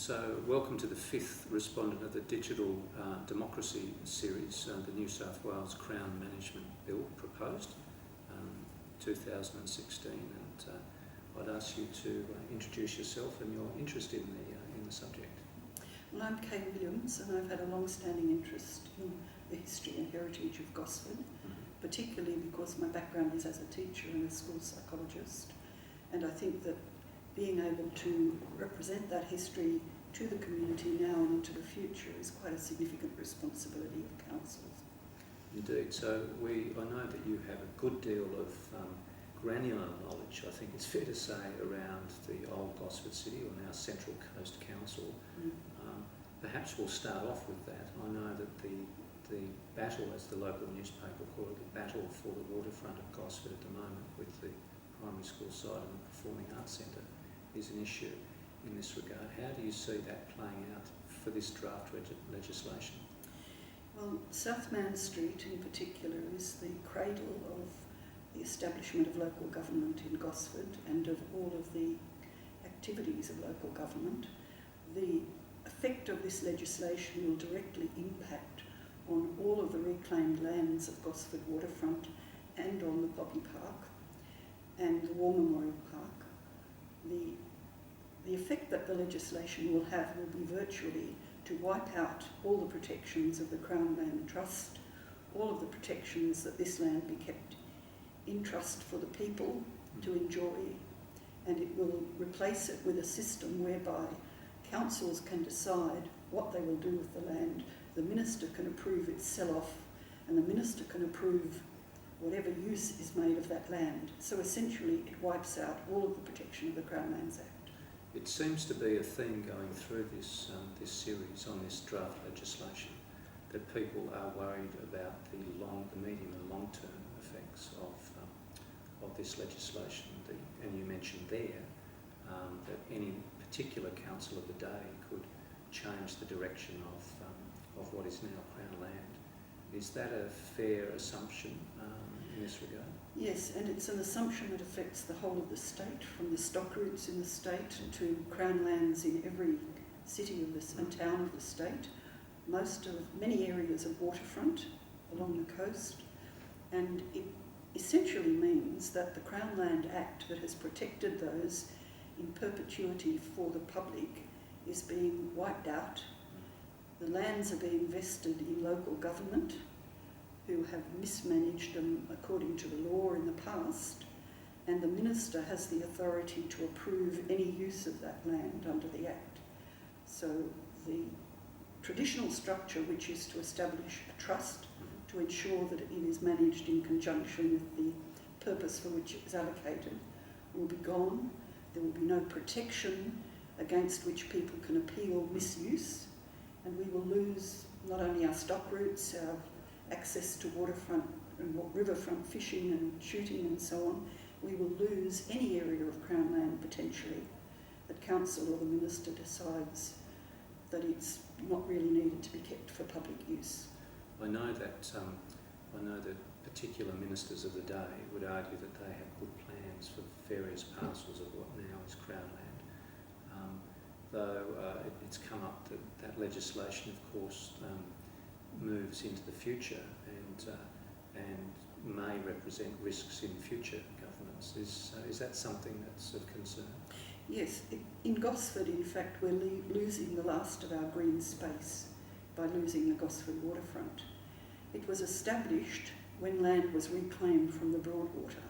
So, welcome to the fifth respondent of the Digital Democracy series, the New South Wales Crown Management Bill proposed, 2016. And I'd ask you to introduce yourself and your interest in the subject. Well, I'm Kay Williams, and I've had a long-standing interest in the history and heritage of Gosford, particularly because my background is as a teacher and a school psychologist. And I think that being able to represent that history to the community now and into the future is quite a significant responsibility of councils. Indeed. So I know that you have a good deal of granular knowledge, I think it's fair to say, around the old Gosford City, or now Central Coast Council. Perhaps we'll start off with that. I know that the battle, as the local newspaper called it, the battle for the waterfront of Gosford at the moment with the primary school site and the Performing Arts Centre is an issue in this regard. How do you see that playing out for this draft legislation? Well, South Mann Street in particular is the cradle of the establishment of local government in Gosford and of all of the activities of local government. The effect of this legislation will directly impact on all of the reclaimed lands of Gosford waterfront and on the Poppy Park and the War Memorial Park. The effect that the legislation will have will be virtually to wipe out all the protections of the Crown Land Trust, all of the protections that this land be kept in trust for the people to enjoy, and it will replace it with a system whereby councils can decide what they will do with the land. The minister can approve its sell-off, and the minister can approve whatever use is made of that land. So essentially it wipes out all of the protection of the Crown Lands Act. It seems to be a theme going through this series on this draft legislation, that people are worried about the medium and long-term effects of this legislation. And you mentioned there that any particular council of the day could change the direction of what is now Crown land. Is that a fair assumption in this regard? Yes, and it's an assumption that affects the whole of the state, from the stock routes in the state to Crown lands in every city of this and town of the state, many areas of waterfront along the coast, and it essentially means that the Crown Land Act that has protected those in perpetuity for the public is being wiped out. The lands are being vested in local government, who have mismanaged them according to the law in the past, and the minister has the authority to approve any use of that land under the Act. So the traditional structure, which is to establish a trust to ensure that it is managed in conjunction with the purpose for which it was allocated, will be gone. There will be no protection against which people can appeal misuse, and we will lose not only our stock routes, our access to waterfront and riverfront fishing and shooting and so on. We will lose any area of Crown land potentially that council or the minister decides that it's not really needed to be kept for public use. I know that particular ministers of the day would argue that they have good plans for various parcels of what now is Crown land. Though it's come up that legislation, of course, moves into the future and may represent risks in future governments. Is that something that's of concern? Yes, in Gosford, in fact, we're losing the last of our green space by losing the Gosford waterfront. It was established when land was reclaimed from the Broadwater,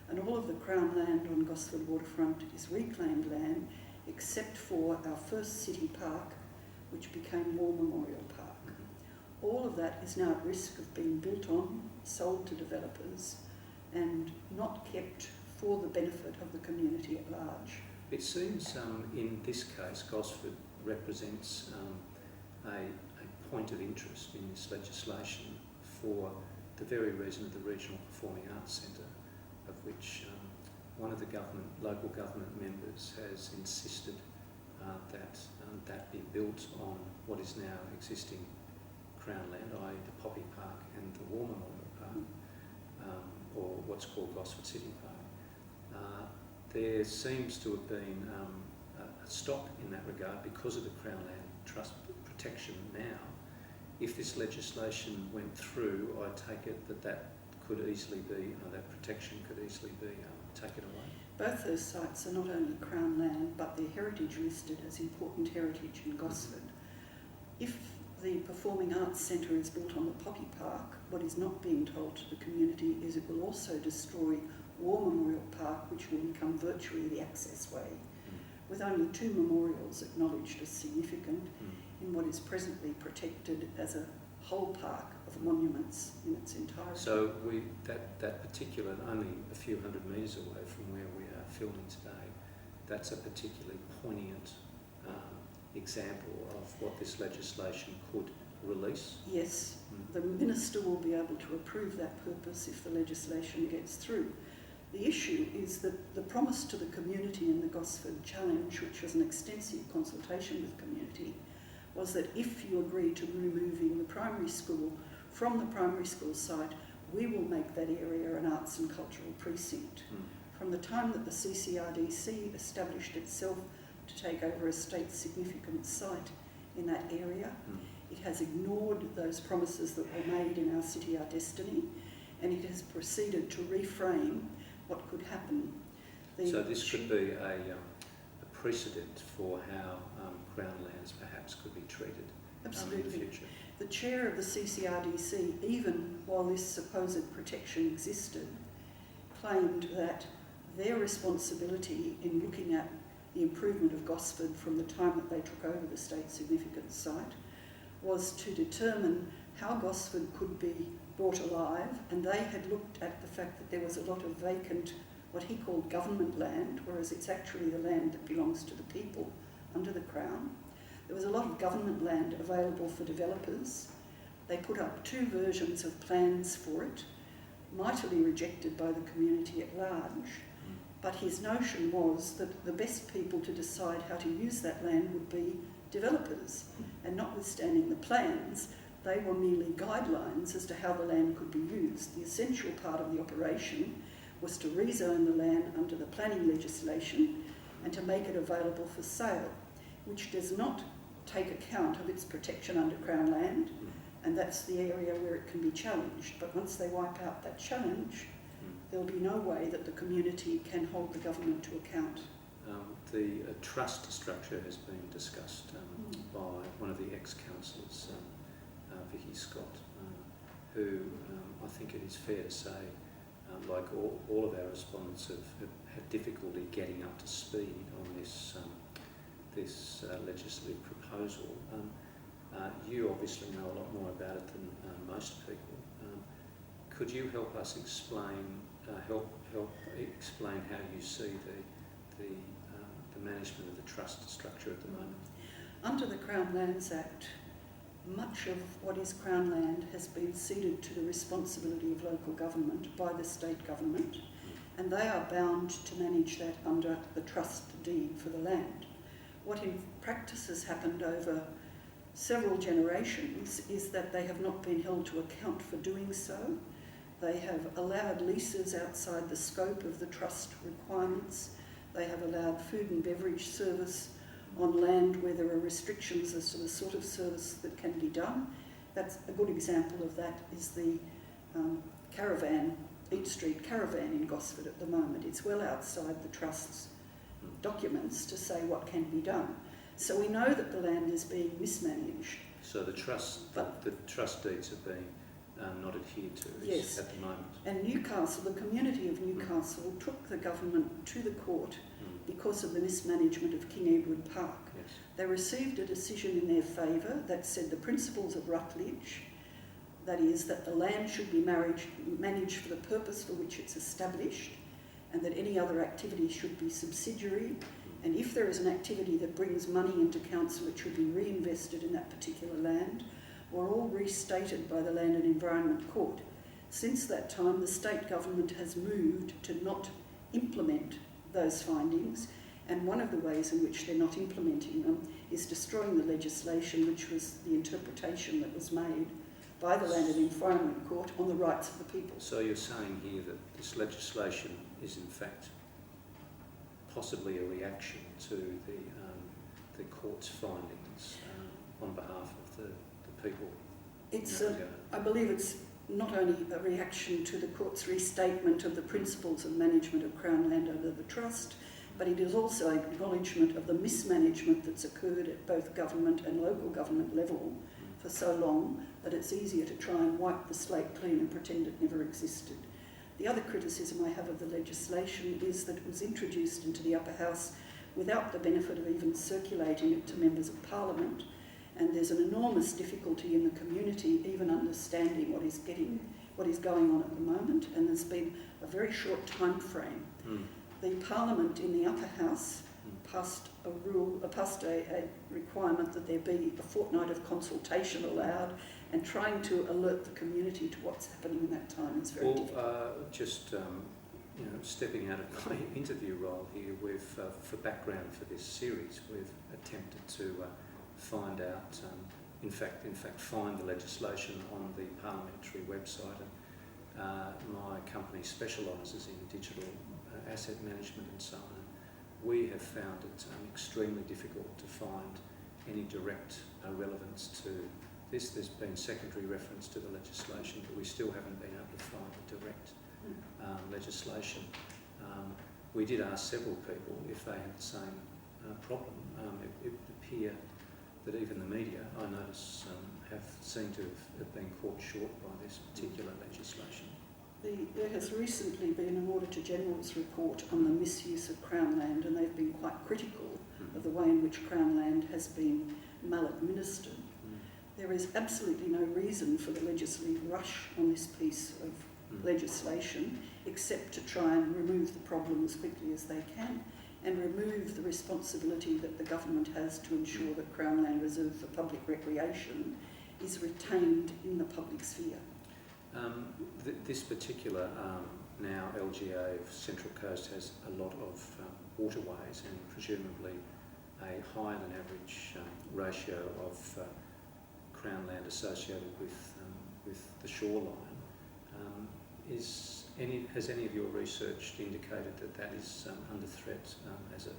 and all of the Crown land on Gosford waterfront is reclaimed land except for our first city park, which became War Memorial Park. All of that is now at risk of being built on, sold to developers, and not kept for the benefit of the community at large. It seems in this case Gosford represents a point of interest in this legislation for the very reason of the Regional Performing Arts Centre, of which one of the local government members has insisted that be built on what is now existing Crown land, i.e. the Poppy Park and the War Memorial Park, or what's called Gosford City Park. There seems to have been a stop in that regard because of the Crown Land Trust protection now. If this legislation went through, I take it that could easily be, that protection could easily be taken away. Both those sites are not only Crown land, but they're heritage listed as important heritage in Gosford. If the Performing Arts Centre is built on the Poppy Park, what is not being told to the community is it will also destroy War Memorial Park, which will become virtually the access way, with only 2 memorials acknowledged as significant in what is presently protected as a whole park of monuments in its entirety. So that particular, only a few hundred metres away from where we are filming today, that's a particularly poignant example of what this legislation could release. Yes, the Minister will be able to approve that purpose if the legislation gets through. The issue is that the promise to the community in the Gosford Challenge, which was an extensive consultation with the community, was that if you agree to removing the primary school from the primary school site, we will make that area an arts and cultural precinct. From the time that the CCRDC established itself to take over a state significant site in that area, it has ignored those promises that were made in Our City, Our Destiny, and it has proceeded to reframe what could happen. So this could be a precedent for how Crown lands perhaps could be treated in the future. The chair of the CCRDC, even while this supposed protection existed, claimed that their responsibility in looking at the improvement of Gosford from the time that they took over the state significant site was to determine how Gosford could be brought alive, and they had looked at the fact that there was a lot of vacant, what he called government land, whereas it's actually the land that belongs to the people under the Crown. There was a lot of government land available for developers. They put up 2 versions of plans for it, mightily rejected by the community at large, but his notion was that the best people to decide how to use that land would be developers, and notwithstanding the plans, they were merely guidelines as to how the land could be used. The essential part of the operation was to rezone the land under the planning legislation and to make it available for sale, which does not take account of its protection under Crown land, and that's the area where it can be challenged. But once they wipe out that challenge, there'll be no way that the community can hold the government to account. The trust structure has been discussed by one of the ex-councillors, Vicky Scott, who I think it is fair to say, like all of our respondents have had difficulty getting up to speed on this legislative proposal. You obviously know a lot more about it than most people. Could you help us explain, explain how you see the management of the trust structure at the moment? Under the Crown Lands Act, much of what is Crown land has been ceded to the responsibility of local government by the state government, and they are bound to manage that under the trust deed for the land. What in practice has happened over several generations is that they have not been held to account for doing so. They have allowed leases outside the scope of the trust requirements. They have allowed food and beverage service on land where there are restrictions as to the sort of service that can be done. That's a good example of that is the caravan, Eat Street Caravan in Gosford at the moment. It's well outside the trust's documents to say what can be done. So we know that the land is being mismanaged. So the trust deeds have been not adhered to yes. At the moment. And Newcastle, the community of Newcastle, took the government to the court because of the mismanagement of King Edward Park. Yes. They received a decision in their favour that said the principles of Rutledge, that is, that the land should be managed for the purpose for which it's established, and that any other activity should be subsidiary, and if there is an activity that brings money into council, it should be reinvested in that particular land, were all restated by the Land and Environment Court. Since that time, the state government has moved to not implement those findings, and one of the ways in which they're not implementing them is destroying the legislation, which was the interpretation that was made by the Land and Environment Court on the rights of the people. So you're saying here that this legislation is in fact possibly a reaction to the the court's findings on behalf of the people? It's I believe it's not only a reaction to the court's restatement of the principles of management of Crown land under the Trust, but it is also an acknowledgement of the mismanagement that's occurred at both government and local government level for so long that it's easier to try and wipe the slate clean and pretend it never existed. The other criticism I have of the legislation is that it was introduced into the Upper House without the benefit of even circulating it to members of Parliament, and there's an enormous difficulty in the community even understanding what is going on at the moment, and there's been a very short time frame. The Parliament in the Upper House passed a requirement that there be a fortnight of consultation allowed, and trying to alert the community to what's happening in that time is very difficult. Stepping out of my interview role here, we've for background for this series, we've attempted to find out, in fact, find the legislation on the parliamentary website. And my company specialises in digital asset management and so on. We have found it extremely difficult to find any direct relevance to this. There's been secondary reference to the legislation, but we still haven't been able to find a direct legislation. We did ask several people if they had the same problem. It would appear that even the media, I notice, have seemed to have been caught short by this particular legislation. There has recently been an Auditor General's report on the misuse of Crown land, and they've been quite critical of the way in which Crown land has been maladministered. There is absolutely no reason for the legislative rush on this piece of legislation except to try and remove the problem as quickly as they can and remove the responsibility that the government has to ensure that Crown land reserved for public recreation is retained in the public sphere. This particular now LGA of Central Coast has a lot of waterways and presumably a higher than average ratio of Crown land associated with the shoreline. Has any of your research indicated that that is under threat as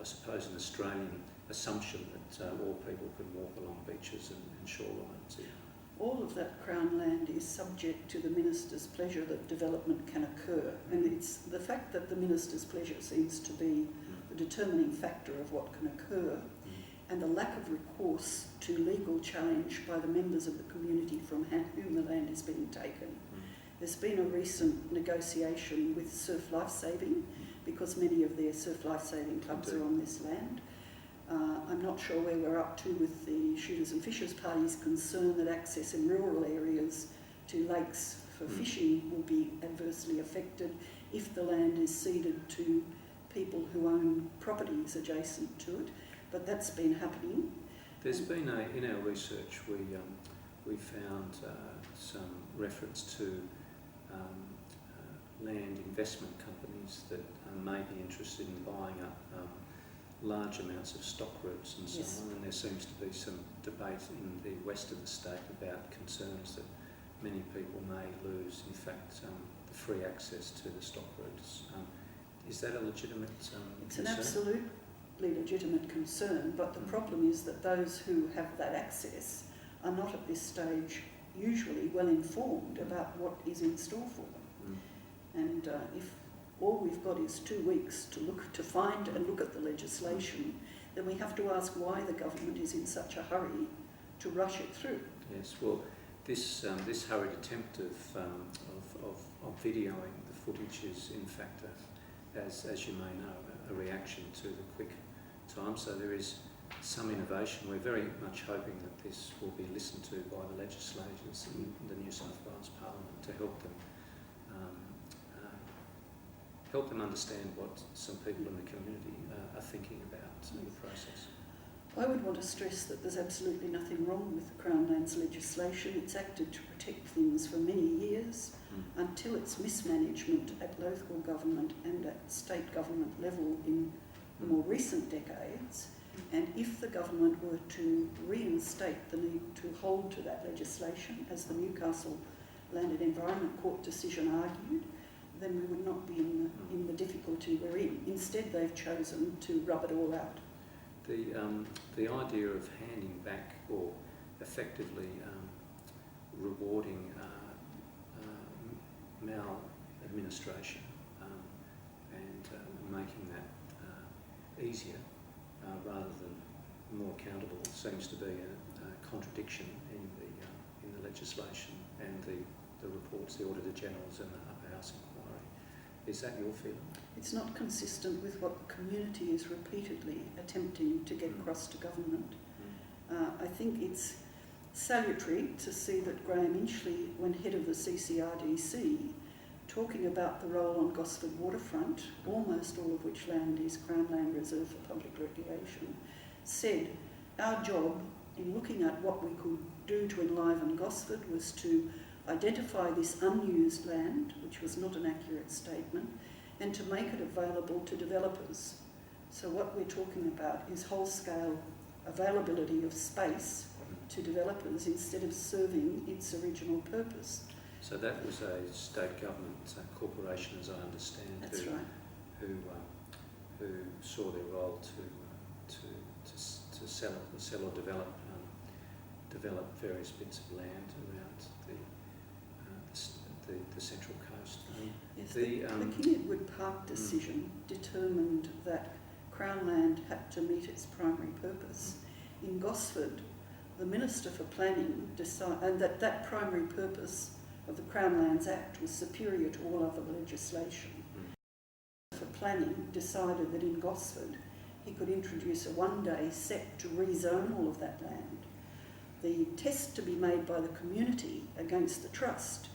I suppose, an Australian assumption that all people can walk along beaches and shorelines? All of that Crown land is subject to the Minister's pleasure that development can occur, and it's the fact that the Minister's pleasure seems to be the determining factor of what can occur, and the lack of recourse to legal challenge by the members of the community from whom the land is being taken. There's been a recent negotiation with Surf Lifesaving because many of their surf lifesaving clubs are on this land. I'm not sure where we're up to with the Shooters and Fishers Party's concern that access in rural areas to lakes for fishing will be adversely affected if the land is ceded to people who own properties adjacent to it, but that's been happening. There's been in our research we found some reference to land investment companies that may be interested in buying up large amounts of stock routes and so on, and there seems to be some debate in the west of the state about concerns that many people may lose, in fact, the free access to the stock routes. Is that a legitimate concern? It's an absolutely legitimate concern, but the problem is that those who have that access are not at this stage usually well informed about what is in store for them. And if all we've got is 2 weeks to find and look at the legislation, then we have to ask why the government is in such a hurry to rush it through. Yes, well, this hurried attempt of videoing the footage is, in fact, as you may know, a reaction to the quick time. So there is some innovation. We're very much hoping that this will be listened to by the legislators in the New South Wales Parliament to help them understand what some people in the community are thinking about the process. I would want to stress that there's absolutely nothing wrong with the Crown lands legislation. It's acted to protect things for many years until its mismanagement at local government and at state government level in the more recent decades. And if the government were to reinstate the need to hold to that legislation, as the Newcastle Land and Environment Court decision argued, then we would not be in the difficulty we're in. Instead, they've chosen to rub it all out. the idea of handing back or effectively rewarding maladministration and making that easier rather than more accountable seems to be a contradiction in the legislation and the reports, the Auditor General's and the Upper House inquiry. Is that your feeling? It's not consistent with what the community is repeatedly attempting to get across to government. I think it's salutary to see that Graham Inchley, when head of the CCRDC, talking about the role on Gosford waterfront, almost all of which land is Crown Land Reserve for public recreation, said our job in looking at what we could do to enliven Gosford was to identify this unused land, which was not an accurate statement, and to make it available to developers. So what we're talking about is whole-scale availability of space to developers instead of serving its original purpose. So that was a state government corporation, as I understand, That's right. who saw their role to sell or develop various bits of land around the Central Coast. Yes, the King Edward Park decision determined that Crown land had to meet its primary purpose. In Gosford, the Minister for Planning decided, and that primary purpose of the Crown Lands Act was superior to all other legislation. For Planning decided that in Gosford he could introduce a one-day set to rezone all of that land. The test to be made by the community against the trust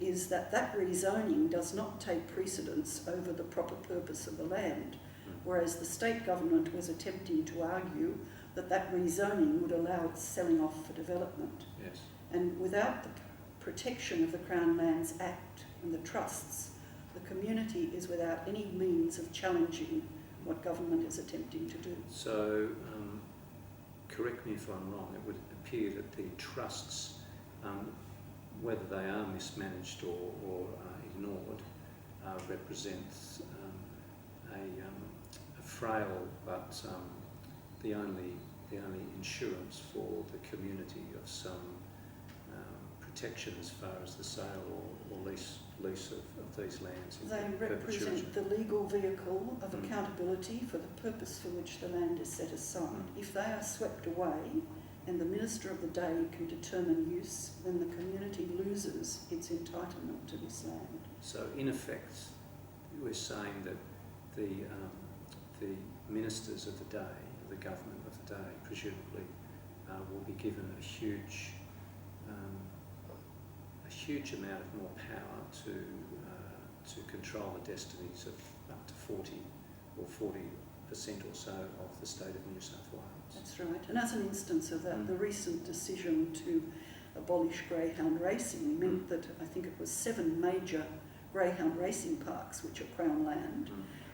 is that rezoning does not take precedence over the proper purpose of the land, whereas the state government was attempting to argue that rezoning would allow its selling off for development. Yes. And without the protection of the Crown Lands Act and the trusts, the community is without any means of challenging what government is attempting to do. So, correct me if I'm wrong, it would appear that the trusts, whether they are mismanaged or ignored, represents a frail but the only insurance for the community of some protection as far as the sale or lease of these lands. They represent the legal vehicle of accountability for the purpose for which the land is set aside. If they are swept away and the Minister of the day can determine use, then the community loses its entitlement to this land. So in effect, we're saying that the ministers of the day, the government of the day, presumably will be given a huge amount of more power to control the destinies of up to 40% or so of the state of New South Wales. That's right. And as an instance of that, the recent decision to abolish greyhound racing meant that I think it was 7 major greyhound racing parks, which are Crown land,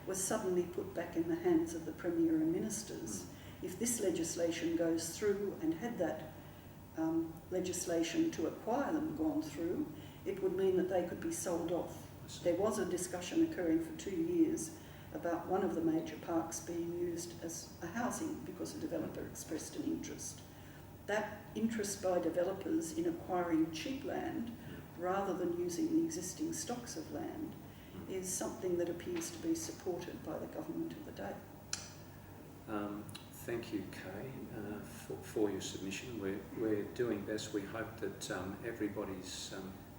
was suddenly put back in the hands of the Premier and Ministers. If this legislation goes through, and had that legislation to acquire them gone through, it would mean that they could be sold off. There was a discussion occurring for 2 years about one of the major parks being used as a housing because a developer expressed an interest. That interest by developers in acquiring cheap land rather than using the existing stocks of land is something that appears to be supported by the government of the day. Thank you, Kay, for your submission. We're doing best. We hope that everybody's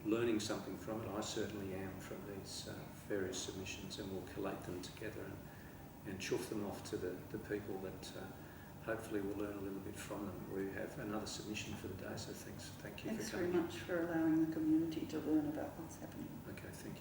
learning something from it. I certainly am from these various submissions, and we'll collate them together and chuff them off to the people that hopefully will learn a little bit from them. We have another submission for the day, so thank you Thanks for very coming. much for allowing the community to learn about what's happening. Okay, thank you.